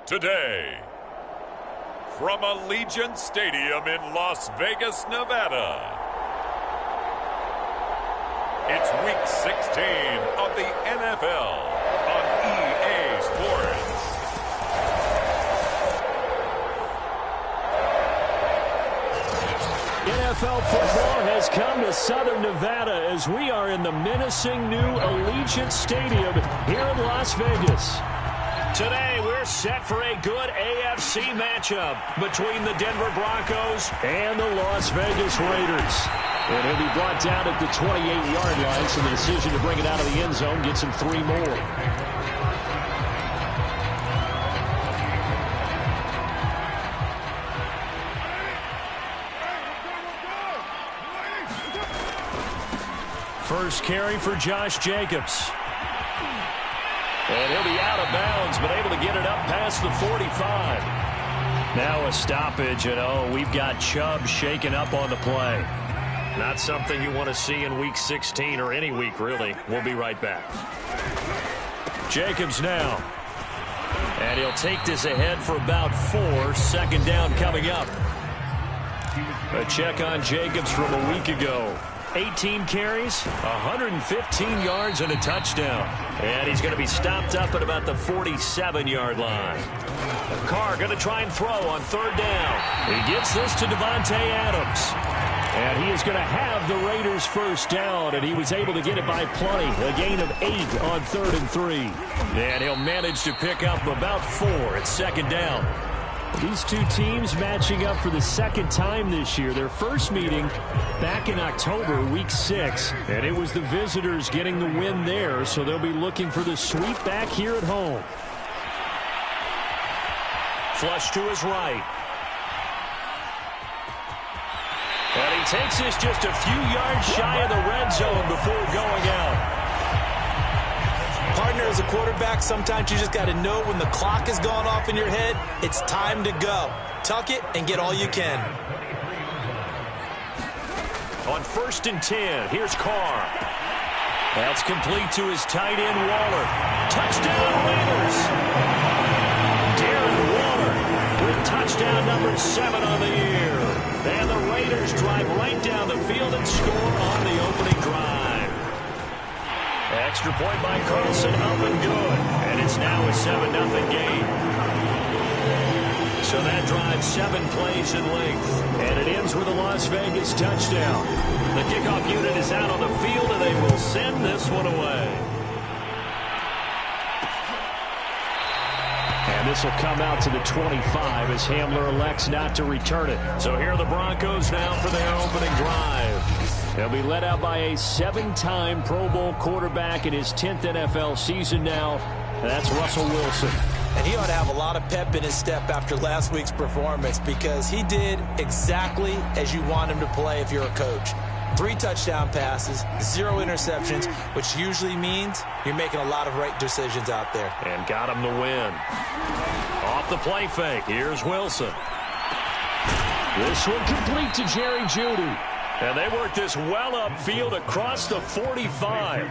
Today, from Allegiant Stadium in Las Vegas, Nevada, it's Week 16 of the NFL on EA Sports. NFL football has come to Southern Nevada as we are in the menacing new Allegiant Stadium here in Las Vegas. Today, we're set for a good AFC matchup between the Denver Broncos and the Las Vegas Raiders. And he'll be brought down at the 28-yard line, so the decision to bring it out of the end zone gets him 3 more. First carry for Josh Jacobs. And he'll be out of bounds, but able to get it up past the 45. Now a stoppage, and we've got Chubb shaken up on the play. Not something you want to see in Week 16 or any week, really. We'll be right back. Jacobs now. And he'll take this ahead for about 4. Second down coming up. A check on Jacobs from a week ago. 18 carries, 115 yards, and a touchdown. And he's going to be stopped up at about the 47-yard line. Carr going to try and throw on 3rd down. He gets this to Davante Adams. And he is going to have the Raiders first down, and he was able to get it by plenty. A gain of 8 on 3rd and 3. And he'll manage to pick up about 4 at 2nd down. These two teams matching up for the second time this year. Their first meeting back in October, Week 6. And it was the visitors getting the win there, so they'll be looking for the sweep back here at home. Flush to his right. And he takes this just a few yards shy of the red zone before going out. Partner, as a quarterback, sometimes you just got to know when the clock has gone off in your head, it's time to go. Tuck it and get all you can. On 1st and 10, here's Carr. That's complete to his tight end, Waller. Touchdown, Raiders. Darren Waller with touchdown number 7 on the year. And the Raiders drive right down the field and score on the opening drive. Extra point by Carlson, up and good. And it's now a 7-0 game. So that drive 7 plays in length. And it ends with a Las Vegas touchdown. The kickoff unit is out on the field, and they will send this one away. And this will come out to the 25 as Hamler elects not to return it. So here are the Broncos now for their opening drive. They'll be led out by a 7-time Pro Bowl quarterback in his 10th NFL season now. And that's Russell Wilson. And he ought to have a lot of pep in his step after last week's performance because he did exactly as you want him to play if you're a coach. 3 touchdown passes, 0 interceptions, which usually means you're making a lot of right decisions out there. And got him the win. Off the play fake, here's Wilson. This one complete to Jerry Jeudy. And they work this well upfield across the 45.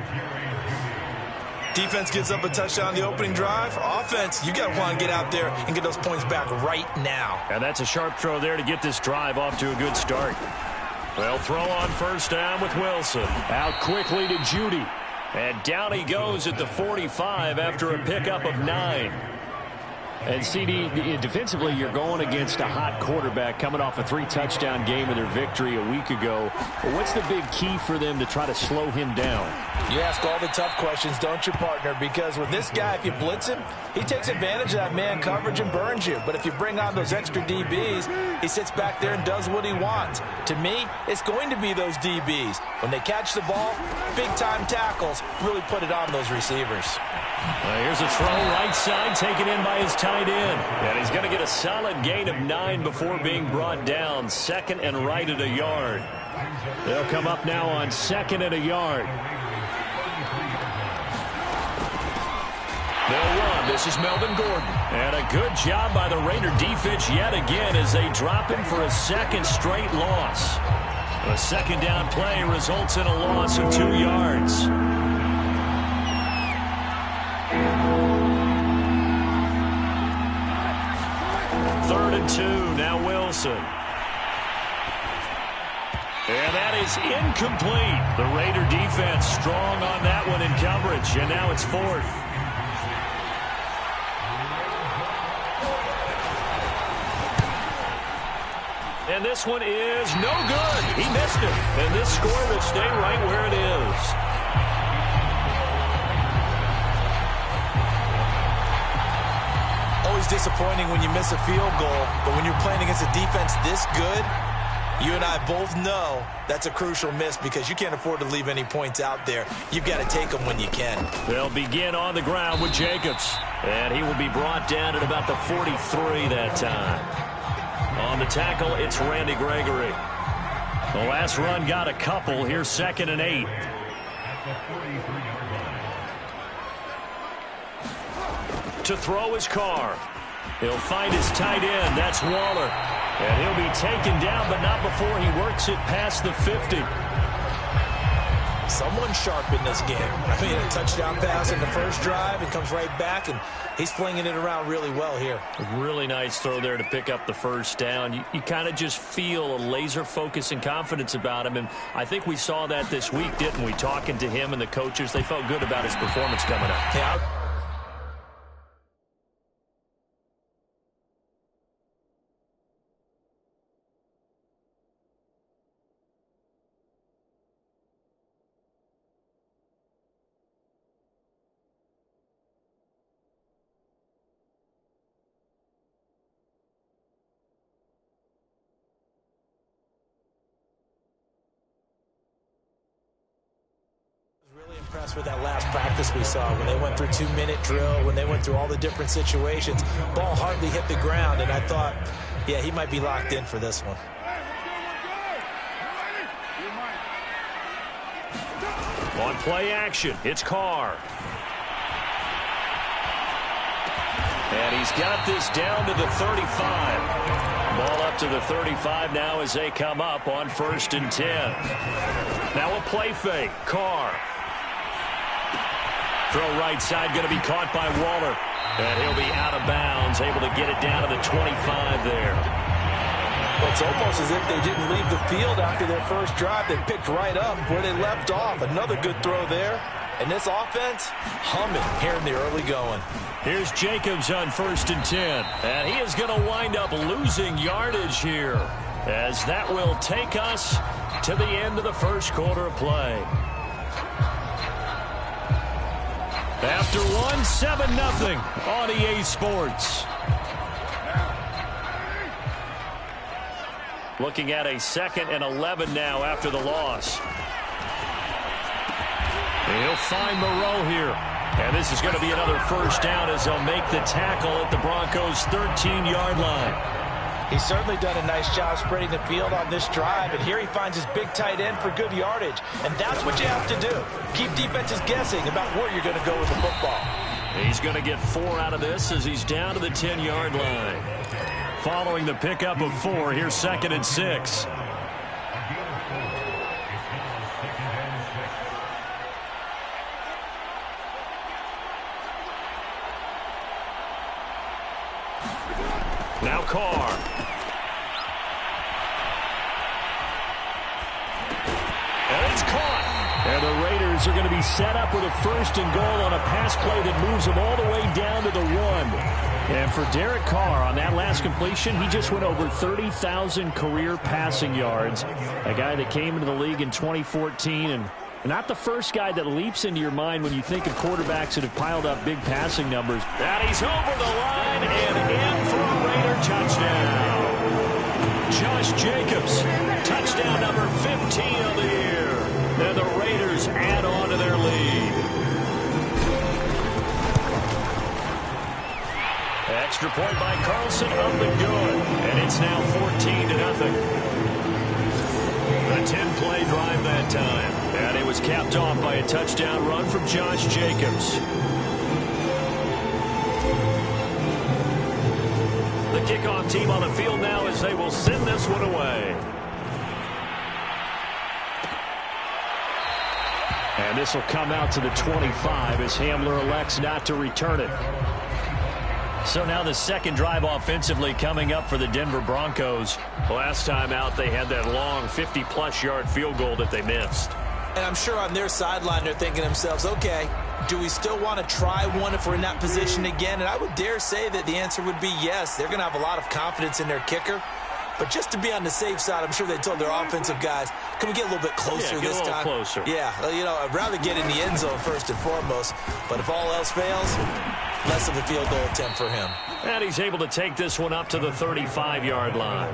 Defense gets up a touchdown on the opening drive. Offense, you got to want to get out there and get those points back right now. And that's a sharp throw there to get this drive off to a good start. They'll throw on 1st down with Wilson. Out quickly to Jeudy. And down he goes at the 45 after a pickup of 9. And CD, defensively, you're going against a hot quarterback coming off a 3-touchdown game in their victory a week ago. But what's the big key for them to try to slow him down? You ask all the tough questions, don't you, partner? Because with this guy, if you blitz him, he takes advantage of that man coverage and burns you. But if you bring on those extra DBs, he sits back there and does what he wants. To me, it's going to be those DBs. When they catch the ball, big-time tackles really put it on those receivers. Here's a throw right side taken in by his tight end. And he's going to get a solid gain of 9 before being brought down. 2nd and right at a yard. They'll come up now on 2nd and a yard. They'll run. This is Melvin Gordon. And a good job by the Raider defense yet again as they drop him for a 2nd straight loss. A 2nd down play results in a loss of 2 yards. 3rd and 2. Now Wilson. And that is incomplete. The Raider defense strong on that one in coverage. And now it's 4th. And this one is no good. He missed it. And this score will stay right where it is. Always disappointing when you miss a field goal, but when you're playing against a defense this good, you and I both know that's a crucial miss because you can't afford to leave any points out there. You've got to take them when you can. They'll begin on the ground with Jacobs. And he will be brought down at about the 43 that time. On the tackle, it's Randy Gregory. The last run got a couple. Here's 2nd and 8. To throw his Carr. He'll find his tight end. That's Waller. And he'll be taken down, but not before he works it past the 50. Someone sharp in this game. I mean, a touchdown pass in the first drive and comes right back, and he's flinging it around really well here. A really nice throw there to pick up the first down. You kind of just feel a laser focus and confidence about him, and I think we saw that this week, didn't we? Talking to him and the coaches, they felt good about his performance coming up. Yeah. Impressed with that last practice we saw when they went through 2-minute drill, when they went through all the different situations. Ball hardly hit the ground, and I thought, yeah, he might be locked in for this one. On play action, it's Carr. And he's got this down to the 35. Ball up to the 35 now as they come up on 1st and 10. Now a play fake, Carr. Throw right side, going to be caught by Waller. And he'll be out of bounds, able to get it down to the 25 there. Well, it's almost as if they didn't leave the field after their first drive. They picked right up where they left off. Another good throw there. And this offense, humming here in the early going. Here's Jacobs on 1st and 10. And he is going to wind up losing yardage here, as that will take us to the end of the first quarter of play. After one, 7-0 on EA Sports. Looking at a 2nd and 11 now after the loss. He'll find Moreau here. And this is going to be another first down as they'll make the tackle at the Broncos' 13-yard line. He's certainly done a nice job spreading the field on this drive, and here he finds his big tight end for good yardage. And that's what you have to do. Keep defenses guessing about where you're going to go with the football. He's going to get 4 out of this as he's down to the 10-yard line. Following the pickup of 4, here's 2nd and 6. Now Carr. And it's caught. And the Raiders are going to be set up with a 1st and goal on a pass play that moves them all the way down to the 1. And for Derek Carr on that last completion, he just went over 30,000 career passing yards. A guy that came into the league in 2014 and not the first guy that leaps into your mind when you think of quarterbacks that have piled up big passing numbers. And he's over the line and in for a Raider touchdown. Josh Jacobs, touchdown number 15 of the year. And the Raiders add on to their lead. Extra point by Carlson, up and good. And it's now 14-0. A 10-play drive that time. And it was capped off by a touchdown run from Josh Jacobs. The kickoff team on the field now as they will send this one away. And this will come out to the 25 as Hamler elects not to return it. So now the second drive offensively coming up for the Denver Broncos. Last time out, they had that long 50-plus yard field goal that they missed. And I'm sure on their sideline they're thinking to themselves, okay, do we still want to try one if we're in that position again? And I would dare say that the answer would be yes. They're going to have a lot of confidence in their kicker. But just to be on the safe side, I'm sure they told their offensive guys, can we get a little bit closer this time? Closer. Yeah, I'd rather get in the end zone first and foremost. But if all else fails, less of a field goal attempt for him. And he's able to take this one up to the 35-yard line.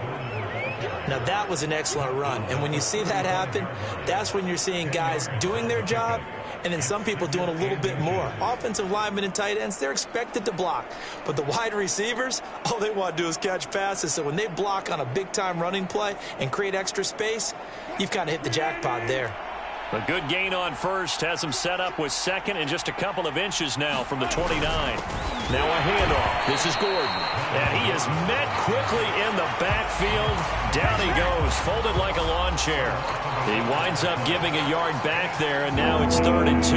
Now, that was an excellent run. And when you see that happen, that's when you're seeing guys doing their job and then some people doing a little bit more. Offensive linemen and tight ends, they're expected to block. But the wide receivers, all they want to do is catch passes. So when they block on a big-time running play and create extra space, you've kind of hit the jackpot there. A good gain on first has him set up with second and just a couple of inches now from the 29. Now a handoff. This is Gordon. And he is met quickly in the backfield. Down he goes, folded like a lawn chair. He winds up giving a yard back there, and now it's 3rd and 2.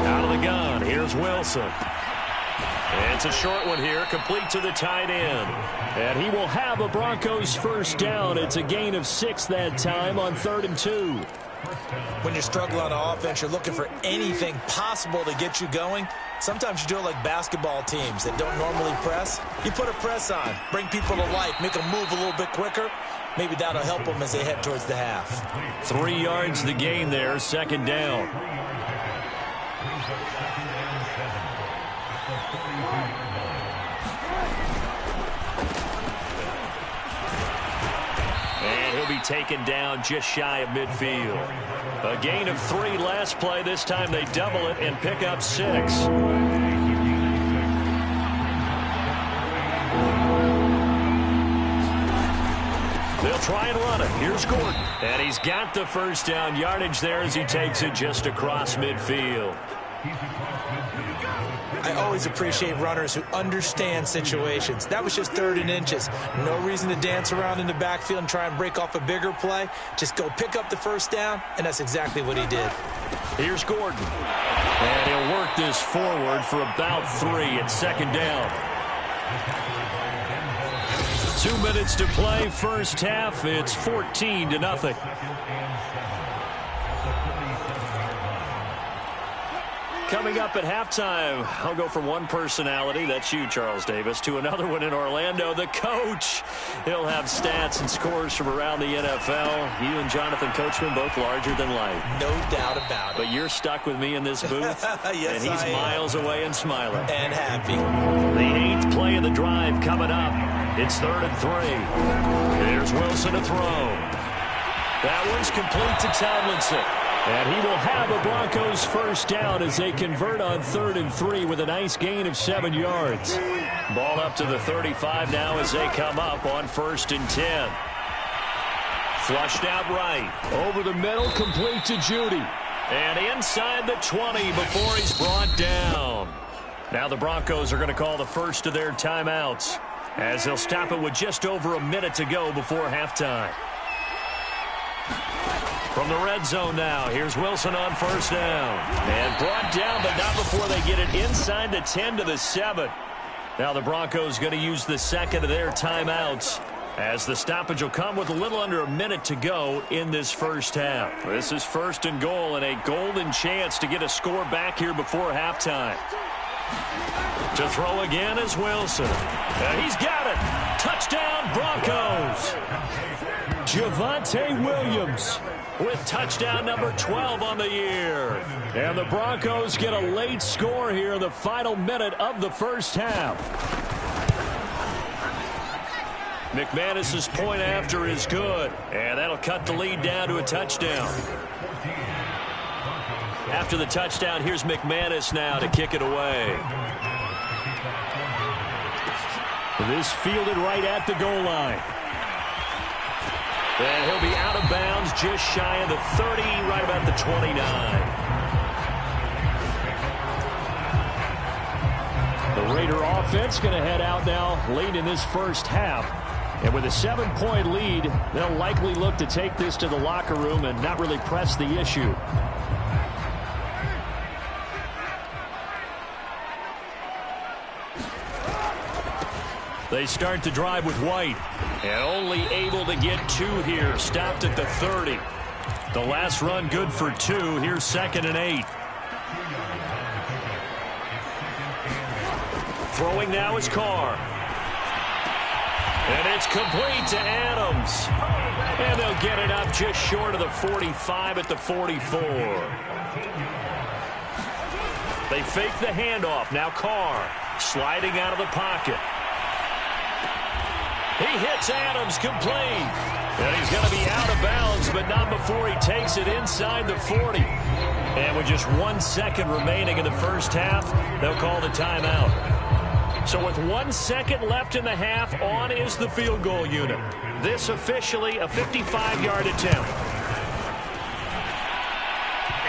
Out of the gun, here's Wilson. And it's a short one here, complete to the tight end. And he will have a Broncos first down. It's a gain of 6 that time on 3rd and 2. When you're struggling on offense, you're looking for anything possible to get you going. Sometimes you do it like basketball teams that don't normally press. You put a press on, bring people to life, make them move a little bit quicker. Maybe that'll help them as they head towards the half. 3 yards the gain there, 2nd down. And he'll be taken down just shy of midfield. A gain of 3 last play. This time they double it and pick up 6. They'll try and run it. Here's Gordon. And he's got the first down yardage there as he takes it just across midfield. I always appreciate runners who understand situations. That was just 3rd and inches. No reason to dance around in the backfield and try and break off a bigger play. Just go pick up the first down, and that's exactly what he did. Here's Gordon. And he'll work this forward for about 3 at 2nd down. 2 minutes to play, first half. It's 14-0. Coming up at halftime, I'll go from one personality, that's you, Charles Davis, to another one in Orlando, the coach. He'll have stats and scores from around the NFL. You and Jonathan Coachman both larger than life. No doubt about it. But you're stuck with me in this booth, yes, and he's miles away and smiling. And happy. The 8th play of the drive coming up. It's 3rd and 3. There's Wilson to throw. That one's complete to Tomlinson. And he will have a Broncos first down as they convert on 3rd and 3 with a nice gain of 7 yards. Ball up to the 35 now as they come up on 1st and 10. Flushed out right. Over the middle, complete to Judy. And inside the 20 before he's brought down. Now the Broncos are going to call the first of their timeouts as they'll stop it with just over a minute to go before halftime. From the red zone now, here's Wilson on first down. And brought down, but not before they get it inside the 10 to the 7. Now the Broncos going to use the second of their timeouts as the stoppage will come with a little under a minute to go in this first half. This is 1st and goal and a golden chance to get a score back here before halftime. To throw again is Wilson. And he's got it. Touchdown, Broncos. Javonte Williams with touchdown number 12 on the year. And the Broncos get a late score here in the final minute of the first half. McManus's point after is good. And that'll cut the lead down to a touchdown. After the touchdown, here's McManus now to kick it away. This fielded right at the goal line. And he'll be out of bounds just shy of the 30, right about the 29. The Raider offense going to head out now late in this first half And with a 7-point lead, they'll likely look to take this to the locker room and not really press the issue. They start to drive with White. And only able to get 2 here. Stopped at the 30. The last run good for 2. Here's 2nd and 8. Throwing now is Carr. And it's complete to Adams. And they'll get it up just short of the 45 at the 44. They fake the handoff. Now Carr sliding out of the pocket. He hits Adams complete. And he's going to be out of bounds, but not before he takes it inside the 40. And with just 1 second remaining in the first half, they'll call the timeout. So with 1 second left in the half, on is the field goal unit. This officially a 55-yard attempt.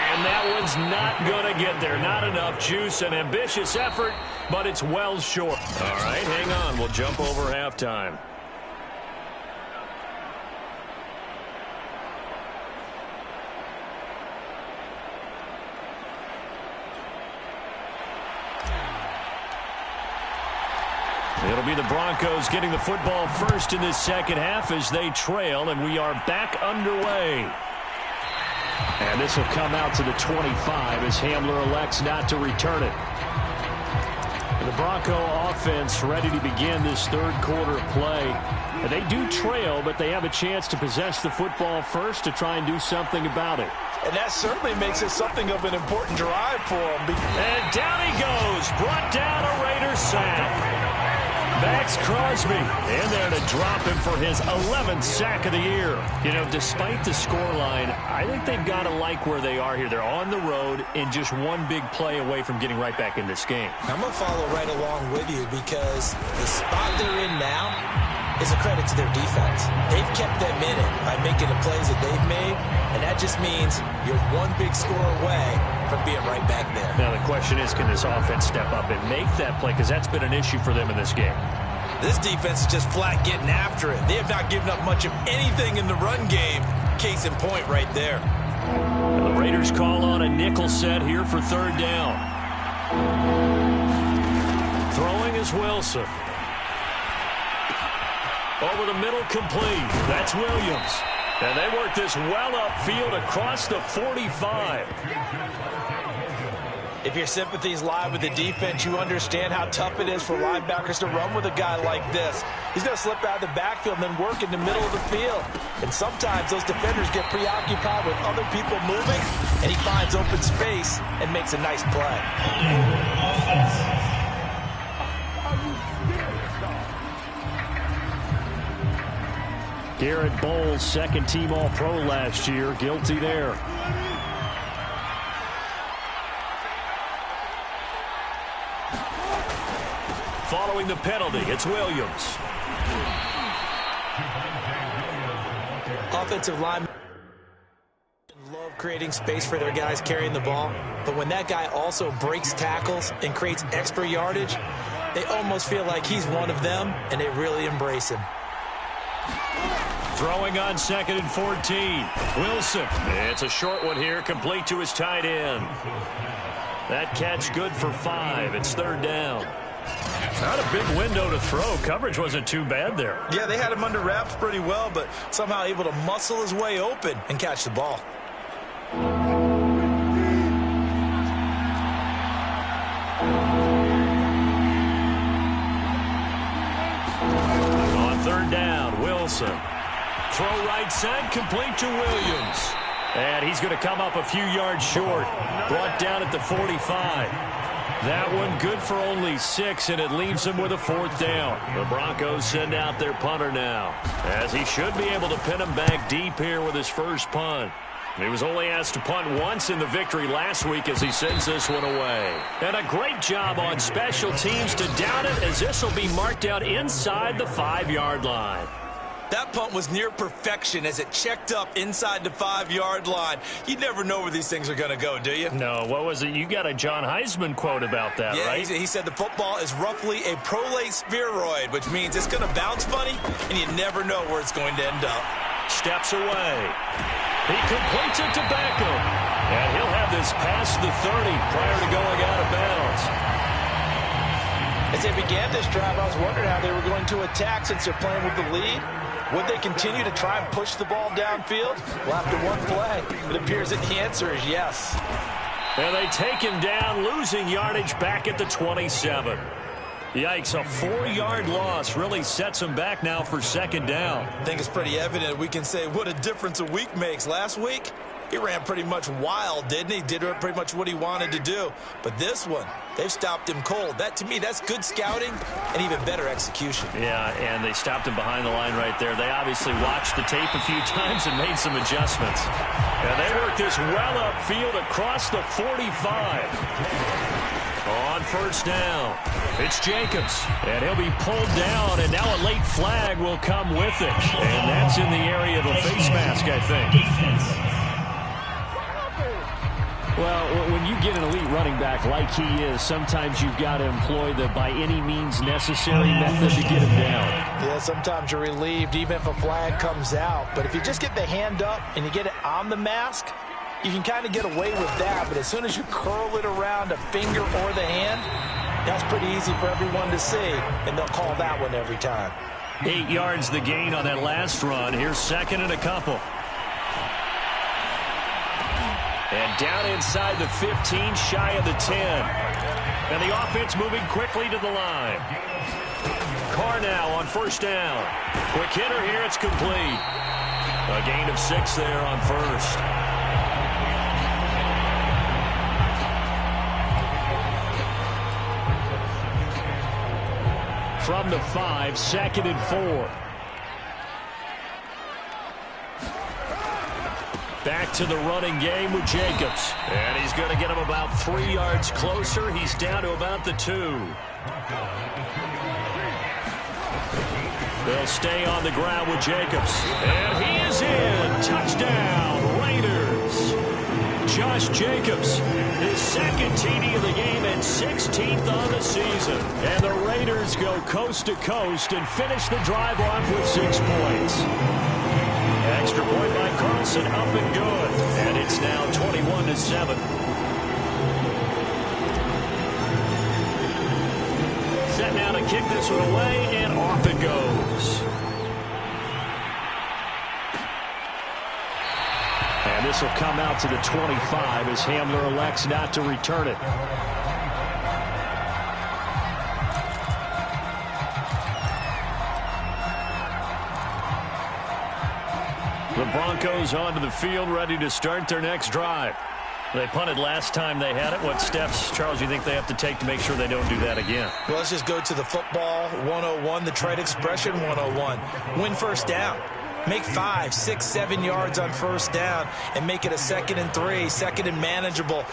And that one's not going to get there. Not enough juice. An ambitious effort, but it's well short. All right, hang on. We'll jump over halftime. It'll be the Broncos getting the football first in this second half as they trail, and we are back underway. And this will come out to the 25 as Hamler elects not to return it. The Bronco offense ready to begin this third quarter play. And they do trail, but they have a chance to possess the football first to try and do something about it. And that certainly makes it something of an important drive for them. And down he goes. Brought down a Raiders sack. Max Crosby in there to drop him for his 11th sack of the year. You know, despite the scoreline, I think they've got to like where they are here. They're on the road and just one big play away from getting right back in this game. I'm going to follow right along with you because the spot they're in now is a credit to their defense. They've kept them in it by making the plays that they've made, and that just means you're one big score away from being right back there. Now the question is, can this offense step up and make that play? Because that's been an issue for them in this game. This defense is just flat getting after it. They have not given up much of anything in the run game. Case in point right there. And the Raiders call on a nickel set here for third down. Throwing is Wilson. Over the middle, complete. That's Williams. And they work this well upfield across the 45. If your sympathies lie with the defense, you understand how tough it is for linebackers to run with a guy like this. He's going to slip out of the backfield and then work in the middle of the field. And sometimes those defenders get preoccupied with other people moving, and he finds open space and makes a nice play. Garrett Bowles, second-team All-Pro last year, guilty there. Following the penalty, it's Williams. Offensive linemen love creating space for their guys carrying the ball, but when that guy also breaks tackles and creates extra yardage, they almost feel like he's one of them, and they really embrace him. Throwing on 2nd and 14. Wilson. It's a short one here, complete to his tight end. That catch good for 5. It's third down. Not a big window to throw. Coverage wasn't too bad there. Yeah, they had him under wraps pretty well, but somehow able to muscle his way open and catch the ball. On third down, Wilson. Throw right side, complete to Williams. And he's going to come up a few yards short. Brought down at the 45. That one good for only 6, and it leaves him with a fourth down. The Broncos send out their punter now, as he should be able to pin him back deep here with his first punt. He was only asked to punt once in the victory last week as he sends this one away. And a great job on special teams to down it, as this will be marked out inside the 5-yard line. That punt was near perfection as it checked up inside the 5-yard line. You never know where these things are going to go, do you? No, what was it? You got a John Heisman quote about that, right? Yeah, he said the football is roughly a prolate spheroid, which means it's going to bounce funny, and you never know where it's going to end up. Steps away. He completes it to Beckham. And he'll have this past the 30 prior to going out of bounds. As they began this drive, I was wondering how they were going to attack since they're playing with the lead. Would they continue to try and push the ball downfield? Well, after one play, it appears that the answer is yes. And they take him down, losing yardage back at the 27. Yikes, a 4-yard loss really sets him back now for second down. I think it's pretty evident we can say what a difference a week makes. Last week, he ran pretty much wild, didn't he? Did pretty much what he wanted to do. But this one, they've stopped him cold. That, to me, that's good scouting and even better execution. Yeah, and they stopped him behind the line right there. They obviously watched the tape a few times and made some adjustments. And they worked this well upfield across the 45. On first down, it's Jacobs, and he'll be pulled down, and now a late flag will come with it. And that's in the area of a face mask, I think. Well, when you get an elite running back like he is, sometimes you've got to employ the by any means necessary method to get him down. Yeah, sometimes you're relieved even if a flag comes out. But if you just get the hand up and you get it on the mask, you can kind of get away with that. But as soon as you curl it around a finger or the hand, that's pretty easy for everyone to see. And they'll call that one every time. 8 yards the gain on that last run. Here's second and a couple. And down inside the 15, shy of the 10. And the offense moving quickly to the line. Carr now on first down. Quick hitter here, it's complete. A gain of 6 there on first. From the 5, second and 4. Back to the running game with Jacobs. And he's going to get him about 3 yards closer. He's down to about the 2. They'll stay on the ground with Jacobs. And he is in. Touchdown, Raiders. Josh Jacobs, his second TD of the game and 16th on the season. And the Raiders go coast to coast and finish the drive off with 6 points. Extra point by Carlson, up and good. And it's now 21-7. Set now to kick this one away, and off it goes. And this will come out to the 25 as Hamler elects not to return it. The Broncos onto the field, ready to start their next drive. They punted last time they had it. What steps, Charles, you think they have to take to make sure they don't do that again? Well, let's just go to the football 101, the trade expression 101. Win first down. Make 5, 6, 7 yards on first down and make it a 2nd and 3, 2nd and manageable.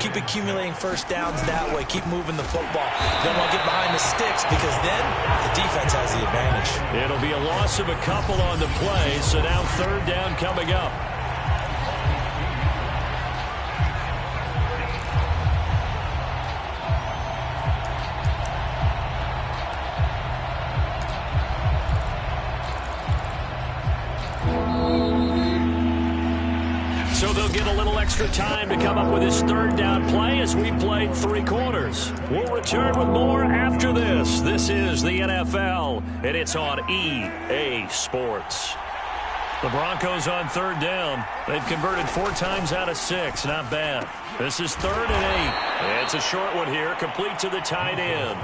Keep accumulating first downs that way. Keep moving the football. Don't want to get behind the sticks because then the defense has the advantage. It'll be a loss of a couple on the play, so now third down coming up. So they'll get a little extra time to come up with his third down play as we've played 3 quarters. We'll return with more after this. This is the NFL, and it's on EA Sports. The Broncos on third down. They've converted 4 times out of 6. Not bad. This is 3rd and 8. It's a short one here, complete to the tight end.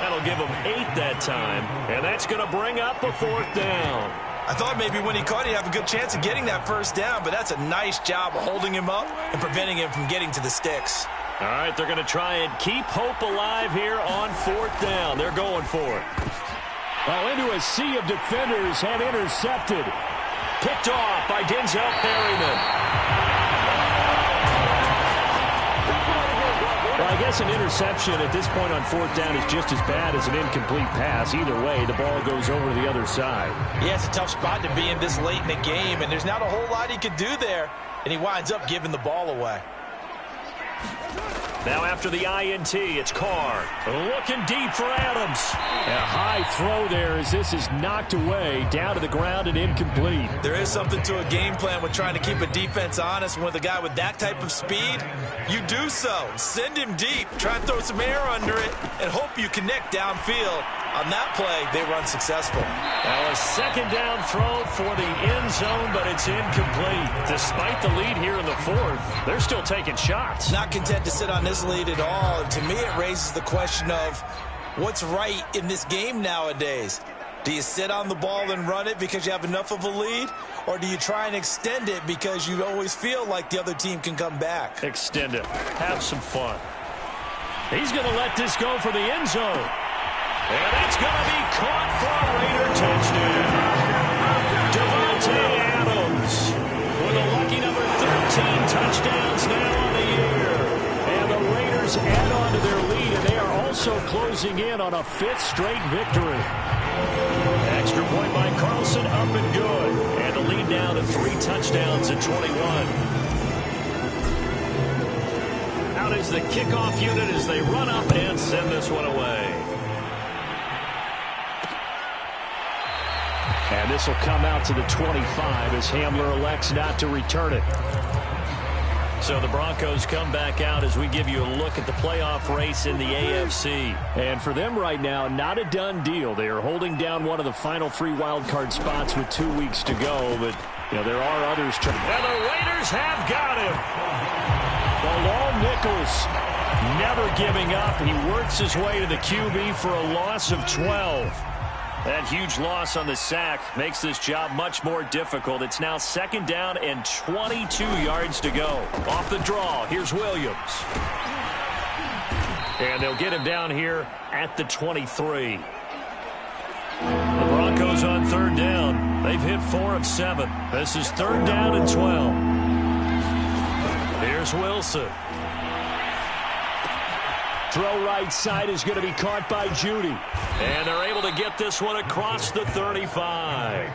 That'll give them 8 that time, and that's going to bring up a 4th down. I thought maybe when he caught it, he'd have a good chance of getting that first down, but that's a nice job of holding him up and preventing him from getting to the sticks. All right, they're going to try and keep hope alive here on 4th down. They're going for it. Well, into a sea of defenders and intercepted. Picked off by Denzel Perryman. Well, I guess an interception at this point on fourth down is just as bad as an incomplete pass. Either way, the ball goes over to the other side. Yeah, it's a tough spot to be in this late in the game, and there's not a whole lot he could do there, and he winds up giving the ball away. Now after the INT, it's Carr. Looking deep for Adams. A high throw there as this is knocked away, down to the ground and incomplete. There is something to a game plan with trying to keep a defense honest. With a guy with that type of speed, you do so. Send him deep. Try and throw some air under it and hope you connect downfield. On that play, they run successful. Now a second down throw for the end zone, but it's incomplete. Despite the lead here in the fourth, they're still taking shots. Not content to sit on this lead at all. And to me, it raises the question of what's right in this game nowadays. Do you sit on the ball and run it because you have enough of a lead? Or do you try and extend it because you always feel like the other team can come back? Extend it. Have some fun. He's going to let this go for the end zone. And that's going to be caught for a Raider touchdown. Davante Adams with a lucky number 13 touchdowns now on the year. And the Raiders add on to their lead, and they are also closing in on a fifth straight victory. Extra point by Carlson, up and good. And the lead now to 3 touchdowns at 21. Out is the kickoff unit as they run up and send this one away. And this will come out to the 25 as Hamler elects not to return it. So the Broncos come back out as we give you a look at the playoff race in the AFC. And for them right now, not a done deal. They are holding down one of the final 3 wildcard spots with 2 weeks to go. But, you know, there are others. And the Raiders have got him. Bilal Nichols never giving up. He works his way to the QB for a loss of 12. That huge loss on the sack makes this job much more difficult. It's now second down and 22 yards to go. Off the draw, here's Williams. And they'll get him down here at the 23. The Broncos on third down. They've hit 4 of 7. This is third down and 12. Here's Wilson. Throw right side is going to be caught by Judy. And they're able to get this one across the 35.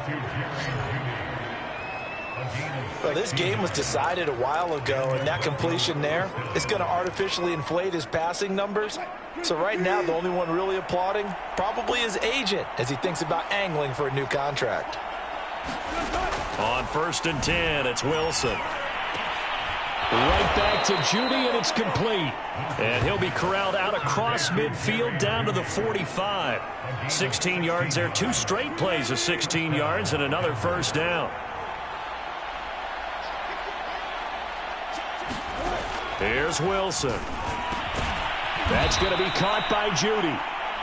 Well, this game was decided a while ago, and that completion there is going to artificially inflate his passing numbers. So right now, the only one really applauding probably his agent as he thinks about angling for a new contract. On 1st and 10, it's Wilson. Right back to Judy, and it's complete. And he'll be corralled out across midfield down to the 45. 16 yards there. 2 straight plays of 16 yards and another first down. Here's Wilson. That's going to be caught by Judy.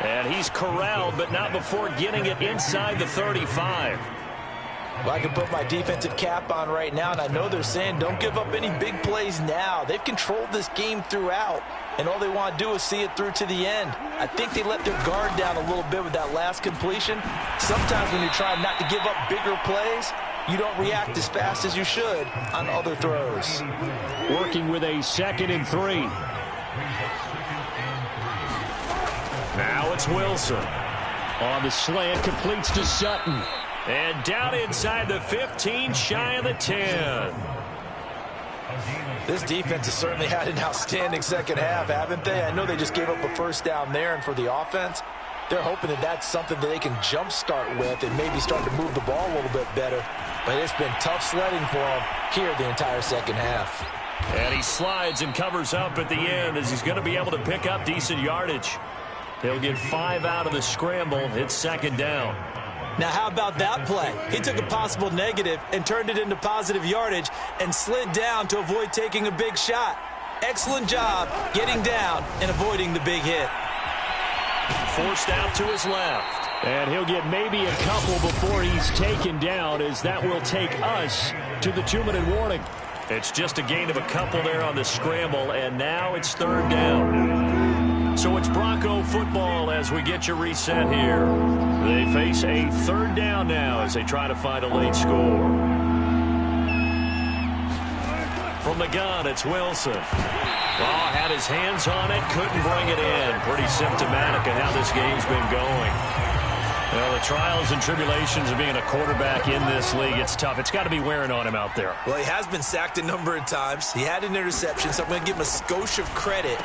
And he's corralled, but not before getting it inside the 35. Well, I can put my defensive cap on right now, and I know they're saying don't give up any big plays now. They've controlled this game throughout, and all they want to do is see it through to the end. I think they let their guard down a little bit with that last completion. Sometimes when you're trying not to give up bigger plays, you don't react as fast as you should on other throws. Working with a 2nd and 3. Now it's Wilson. On the slant, completes to Sutton. And down inside the 15, shy of the 10. This defense has certainly had an outstanding second half, haven't they? I know they just gave up a first down there, and for the offense, they're hoping that that's something that they can jumpstart with and maybe start to move the ball a little bit better. But it's been tough sledding for them here the entire second half. And he slides and covers up at the end as he's going to be able to pick up decent yardage. He'll get 5 out of the scramble. It's second down. Now, how about that play? He took a possible negative and turned it into positive yardage and slid down to avoid taking a big shot. Excellent job getting down and avoiding the big hit. Forced out to his left. And he'll get maybe a couple before he's taken down, as that will take us to the 2-minute warning. It's just a gain of a couple there on the scramble, and now it's third down. So it's Bronco football as we get you reset here. They face a third down now as they try to find a late score. From the gun, it's Wilson. Oh, had his hands on it, couldn't bring it in. Pretty symptomatic of how this game's been going. Well, the trials and tribulations of being a quarterback in this league, it's tough. It's got to be wearing on him out there. Well, he has been sacked a number of times. He had an interception, so I'm going to give him a skosh of credit.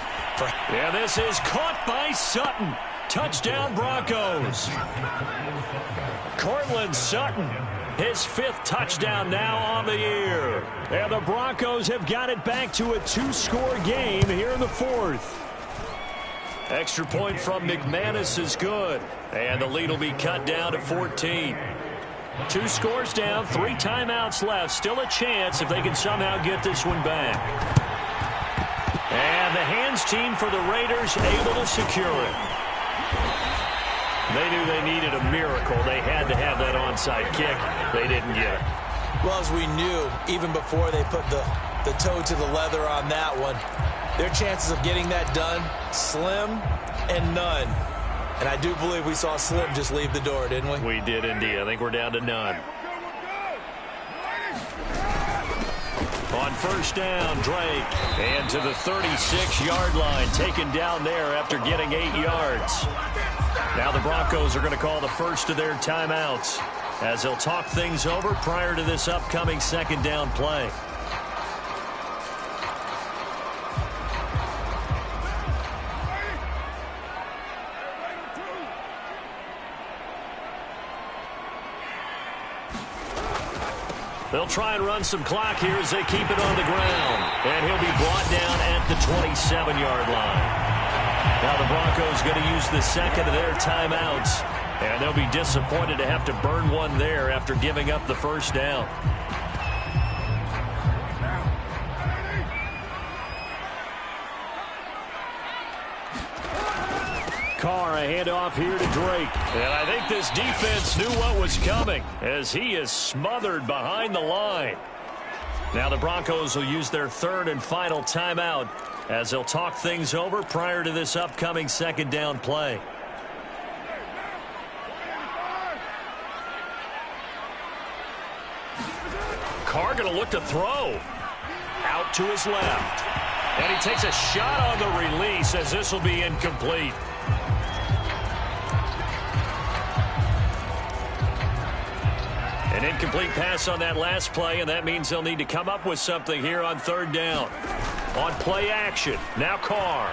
Yeah, this is caught by Sutton. Touchdown, Broncos. Courtland Sutton, his 5th touchdown now on the year. And the Broncos have got it back to a 2-score game here in the 4th. Extra point from McManus is good. And the lead will be cut down to 14. 2 scores down, 3 timeouts left. Still a chance if they can somehow get this one back. And the hands team for the Raiders able to secure it. They knew they needed a miracle. They had to have that onside kick. They didn't get it. Well, as we knew, even before they put the toe to the leather on that one, their chances of getting that done, slim and none. And I do believe we saw Slim just leave the door, didn't we? We did indeed. I think we're down to none. On first down, Drake. And to the 36-yard line, taken down there after getting 8 yards. Now the Broncos are going to call the first of their timeouts as they'll talk things over prior to this upcoming 2nd down play. They'll try and run some clock here as they keep it on the ground. And he'll be brought down at the 27-yard line. Now the Broncos going to use the 2nd of their timeouts. And they'll be disappointed to have to burn one there after giving up the first down. Carr, a handoff here to Drake. And I think this defense knew what was coming as he is smothered behind the line. Now the Broncos will use their 3rd and final timeout as they'll talk things over prior to this upcoming 2nd down play. Carr going to look to throw. Out to his left. And he takes a shot on the release as this will be incomplete. An incomplete pass on that last play, and that means they'll need to come up with something here on 3rd down. On play action, now Carr.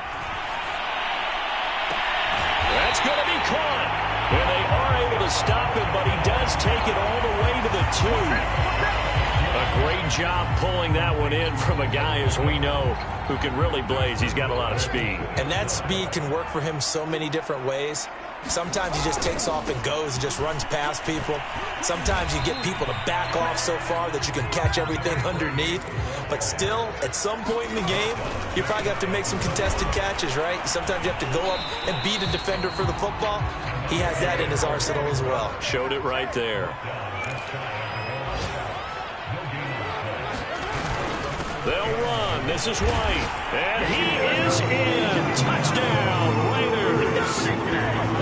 That's going to be caught. And they are able to stop him, but he does take it all the way to the 2. A great job pulling that one in from a guy, as we know, who can really blaze. He's got a lot of speed. And that speed can work for him so many different ways. Sometimes he just takes off and goes and just runs past people. Sometimes you get people to back off so far that you can catch everything underneath. But still, at some point in the game, you probably have to make some contested catches, right? Sometimes you have to go up and beat a defender for the football. He has that in his arsenal as well. Showed it right there. They'll run. This is White. And he is in. Touchdown, Raiders.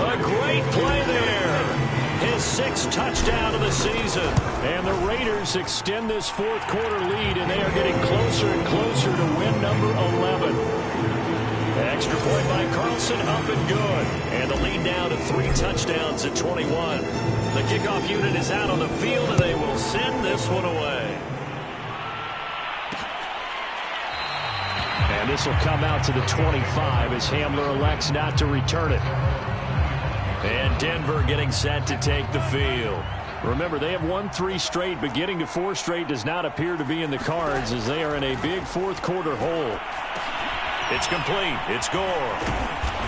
A great play there. His 6th touchdown of the season. And the Raiders extend this 4th quarter lead, and they are getting closer and closer to win number 11. Extra point by Carlson, up and good. And the lead down to 3 touchdowns at 21. The kickoff unit is out on the field, and they will send this one away. And this will come out to the 25 as Hamler elects not to return it. And Denver getting set to take the field. Remember, they have won 3 straight, but getting to 4 straight does not appear to be in the cards as they are in a big 4th quarter hole. It's complete. It's Gore.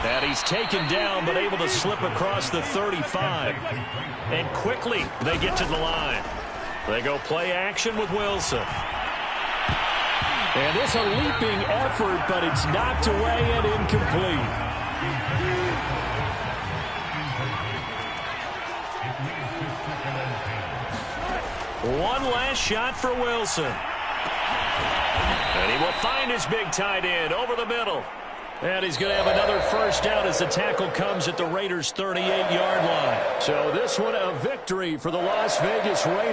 And he's taken down, but able to slip across the 35. And quickly, they get to the line. They go play action with Wilson. And it's a leaping effort, but it's knocked away and incomplete. One last shot for Wilson. And he will find his big tight end over the middle. And he's going to have another first down as the tackle comes at the Raiders' 38-yard line. So this one a victory for the Las Vegas Raiders.